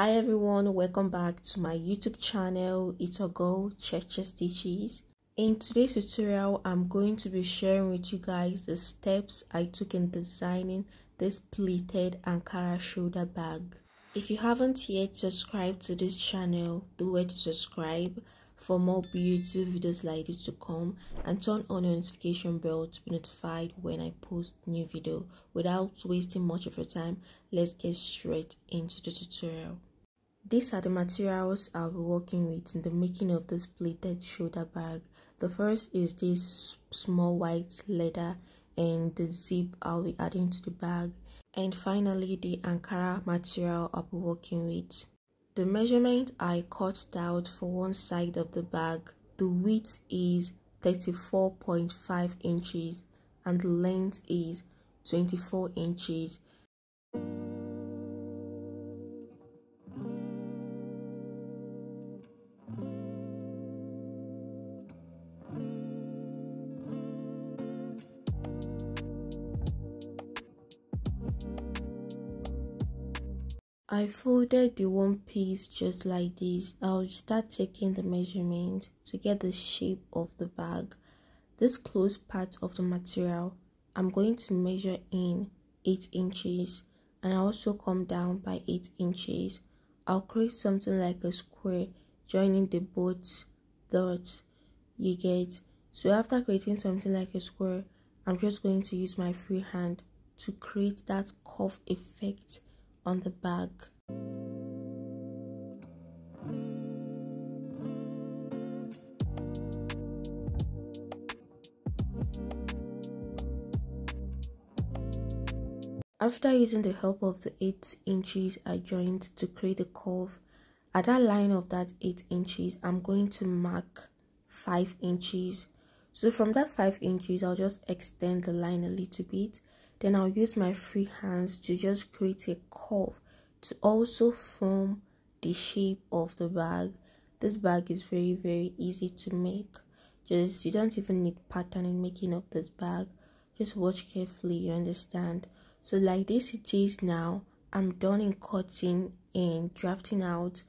Hi everyone, welcome back to my YouTube channel. It's your girl Cheche Stitches. In today's tutorial, I'm going to be sharing with you guys the steps I took in designing this pleated Ankara shoulder bag. If you haven't yet subscribed to this channel, do where to subscribe for more beautiful videos like this to come, and turn on your notification bell to be notified when I post new video. Without wasting much of your time, let's get straight into the tutorial. These are the materials I'll be working with in the making of this pleated shoulder bag. The first is this small white leather and the zip I'll be adding to the bag, and finally the Ankara material I'll be working with. The measurement I cut out for one side of the bag, the width is 34.5 inches and the length is 24 inches. I folded the one piece just like this. I'll start taking the measurement to get the shape of the bag. This close part of the material, I'm going to measure in 8 inches and I also come down by 8 inches. I'll create something like a square joining the both dots, you get. So after creating something like a square, I'm just going to use my free hand to create that curve effect on the bag. After using the help of the 8 inches I joined to create a curve, at that line of that 8 inches, I'm going to mark 5 inches. So from that 5 inches, I'll just extend the line a little bit. Then I'll use my free hands to just create a curve to also form the shape of the bag. This bag is very easy to make. You don't even need pattern in making of this bag. Just watch carefully, you understand. So like this it is now. I'm done in cutting and drafting out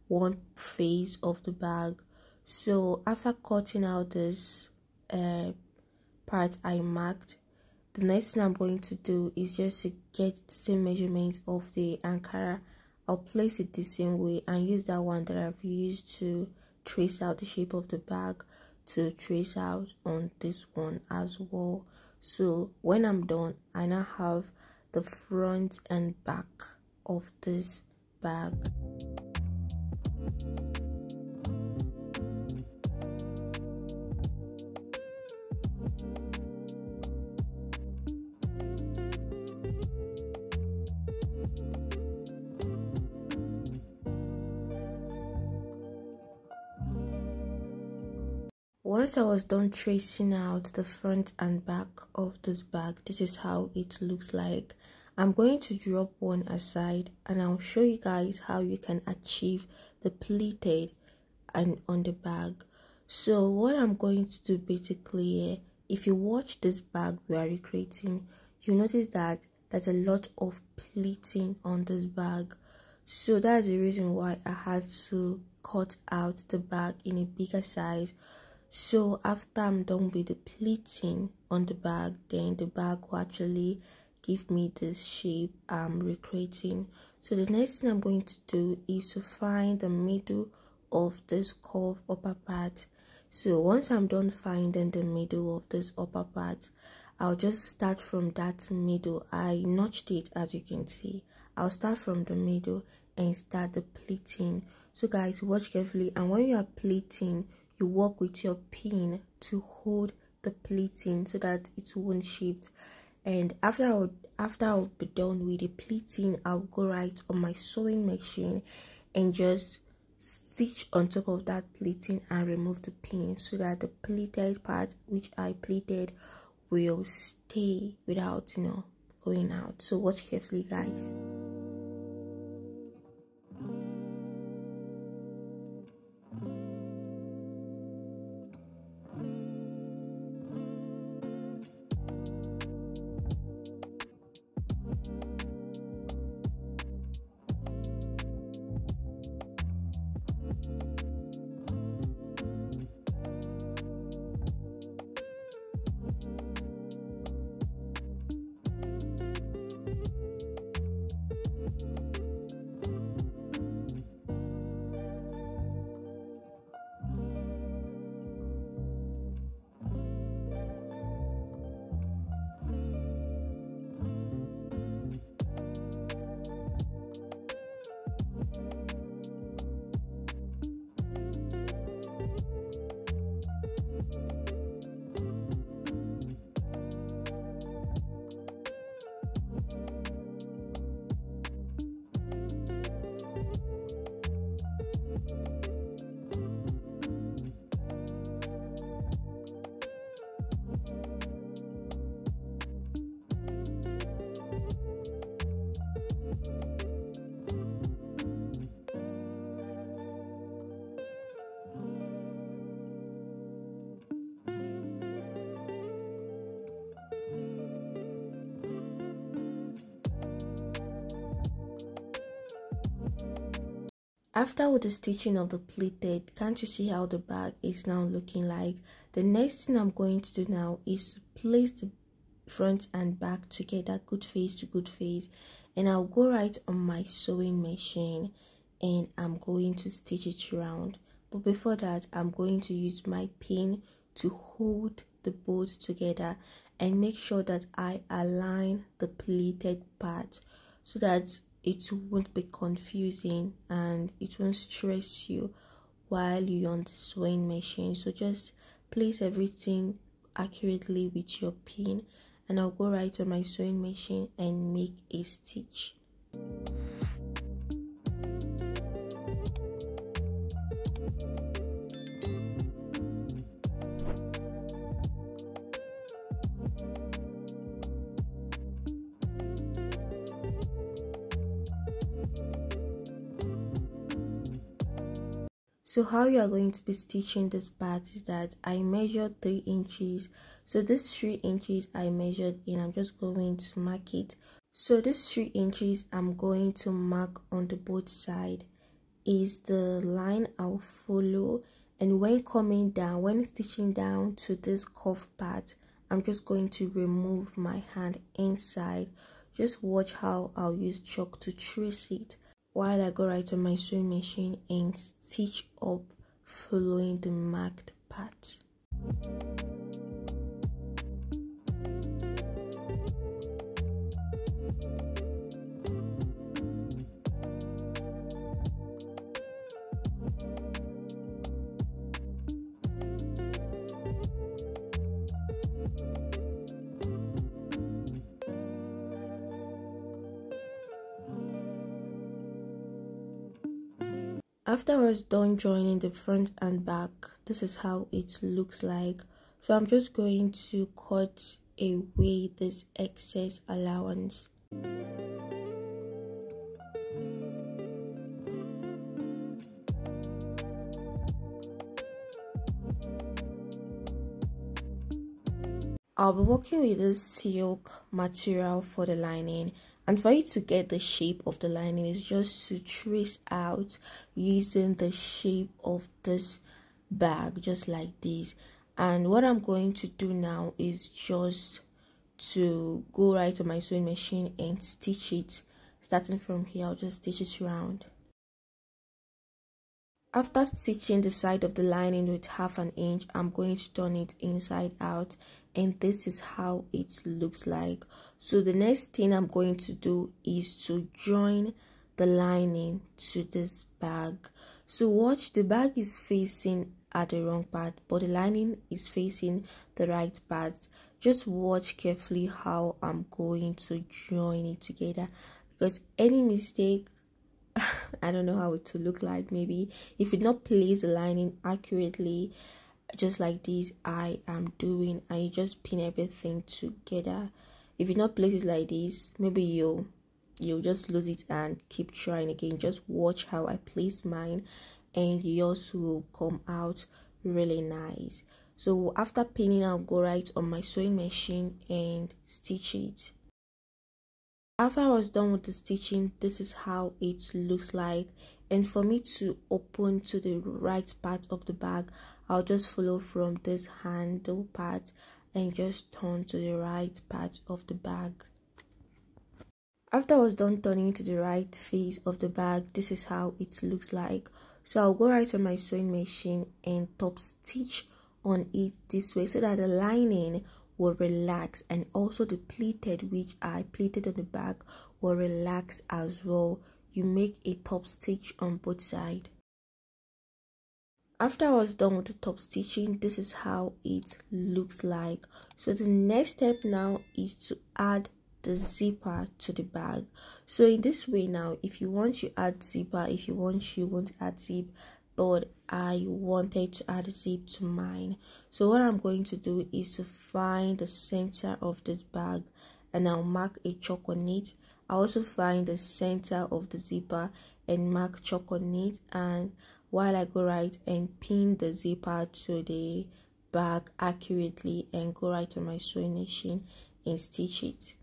one face of the bag. So after cutting out this part I marked, the next thing I'm going to do is just to get the same measurements of the Ankara. I'll place it the same way and use that one that I've used to trace out the shape of the bag to trace out on this one as well. So when I'm done, I now have the front and back of this bag. Once I was done tracing out the front and back of this bag, this is how it looks like. I'm going to drop one aside and I'll show you guys how you can achieve the pleated and on the bag. So what I'm going to do basically, if you watch this bag we are recreating, you notice that there's a lot of pleating on this bag. So that's the reason why I had to cut out the bag in a bigger size. So after I'm done with the pleating on the bag, then the bag will actually give me this shape I'm recreating. So the next thing I'm going to do is to find the middle of this curve upper part. So once I'm done finding the middle of this upper part, I'll just start from that middle. I notched it, as you can see. I'll start from the middle and start the pleating. So guys, watch carefully, and when you are pleating, you work with your pin to hold the pleating so that it won't shift. And after I'll be done with the pleating, I'll go right on my sewing machine and just stitch on top of that pleating and remove the pin so that the pleated part which I pleated will stay without going out. So watch carefully, guys. After all the stitching of the pleated, can't you see how the bag is now looking like? The next thing I'm going to do now is to place the front and back together, good face to good face, and I'll go right on my sewing machine and I'm going to stitch it around. But before that, I'm going to use my pin to hold the both together and make sure that I align the pleated part so that it won't be confusing and it won't stress you while you're on the sewing machine. So just place everything accurately with your pin and I'll go right on my sewing machine and make a stitch. So how you are going to be stitching this part is that I measured 3 inches. So this 3 inches I measured in, I'm just going to mark it. So this 3 inches I'm going to mark on the both side is the line I'll follow, and when coming down, when stitching down to this cuff part, I'm just going to remove my hand inside. Just watch how I'll use chalk to trace it while I go right on my sewing machine and stitch up following the marked part. After I was done joining the front and back, this is how it looks like. So I'm just going to cut away this excess allowance. I'll be working with this silk material for the lining, and for you to get the shape of the lining is just to trace out using the shape of this bag, just like this. And what I'm going to do now is just to go right on my sewing machine and stitch it. Starting from here, I'll just stitch it around. After stitching the side of the lining with 1/2 inch, I'm going to turn it inside out, and this is how it looks like. So the next thing I'm going to do is to join the lining to this bag. So watch, the bag is facing at the wrong part, but the lining is facing the right part. Just watch carefully how I'm going to join it together, because any mistake, I don't know how it will look like. Maybe if you not place the lining accurately, just like this I am doing, and you just pin everything together. If you not place it like this, maybe you'll just lose it and keep trying again. Just watch how I place mine, and yours will come out really nice. So after pinning, I'll go right on my sewing machine and stitch it. After I was done with the stitching, this is how it looks like. And for me to open to the right part of the bag, I'll just follow from this handle part and just turn to the right part of the bag. After I was done turning to the right face of the bag, this is how it looks like. So I'll go right on my sewing machine and top stitch on it this way so that the lining will relax, and also the pleated, which I pleated on the back, will relax as well. You make a top stitch on both sides. After I was done with the top stitching, this is how it looks like. So the next step now is to add the zipper to the bag. So in this way now, if you want, you add zipper. If you want, you won't add zip, but I wanted to add a zip to mine. So what I'm going to do is to find the center of this bag and I'll mark a chalk on it. I also find the center of the zipper and mark chalk on it, and while I go right and pin the zipper to the bag accurately and go right on my sewing machine and stitch it.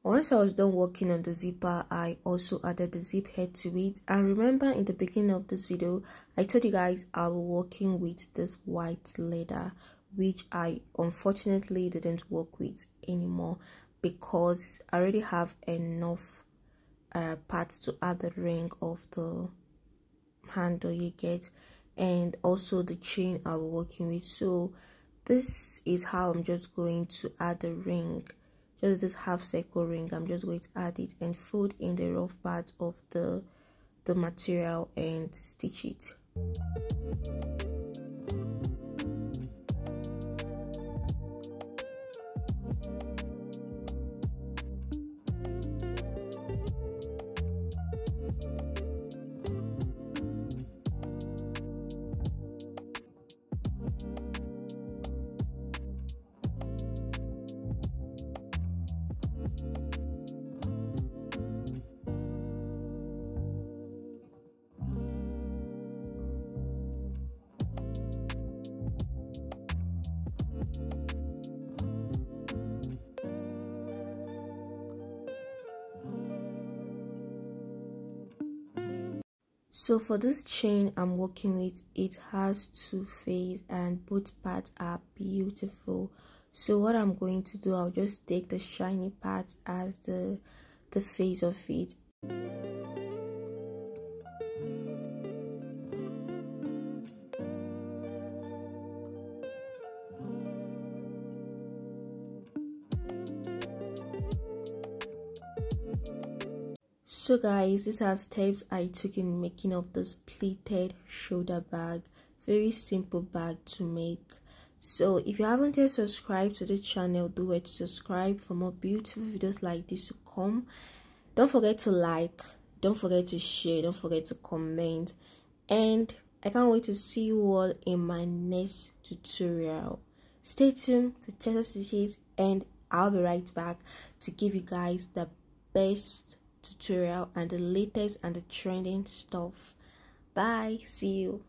Once I was done working on the zipper, I also added the zip head to it. And remember, in the beginning of this video, I told you guys I was working with this white leather, which I unfortunately didn't work with anymore because I already have enough parts to add the ring of the handle, you get, and also the chain I was working with. So this is how I'm just going to add the ring, just this half circle ring. I'm just going to add it and fold in the rough part of the material and stitch it. So for this chain I'm working with, it has two faces and both parts are beautiful. So what I'm going to do, I'll just take the shiny part as the face of it. So guys, these are steps I took in making of this pleated shoulder bag. Very simple bag to make. So if you haven't yet subscribed to this channel, do it to subscribe for more beautiful videos like this to come. Don't forget to like, don't forget to share, don't forget to comment, and I can't wait to see you all in my next tutorial. Stay tuned to Chester Stitches and I'll be right back to give you guys the best tutorial and the latest and the trending stuff. Bye, see you.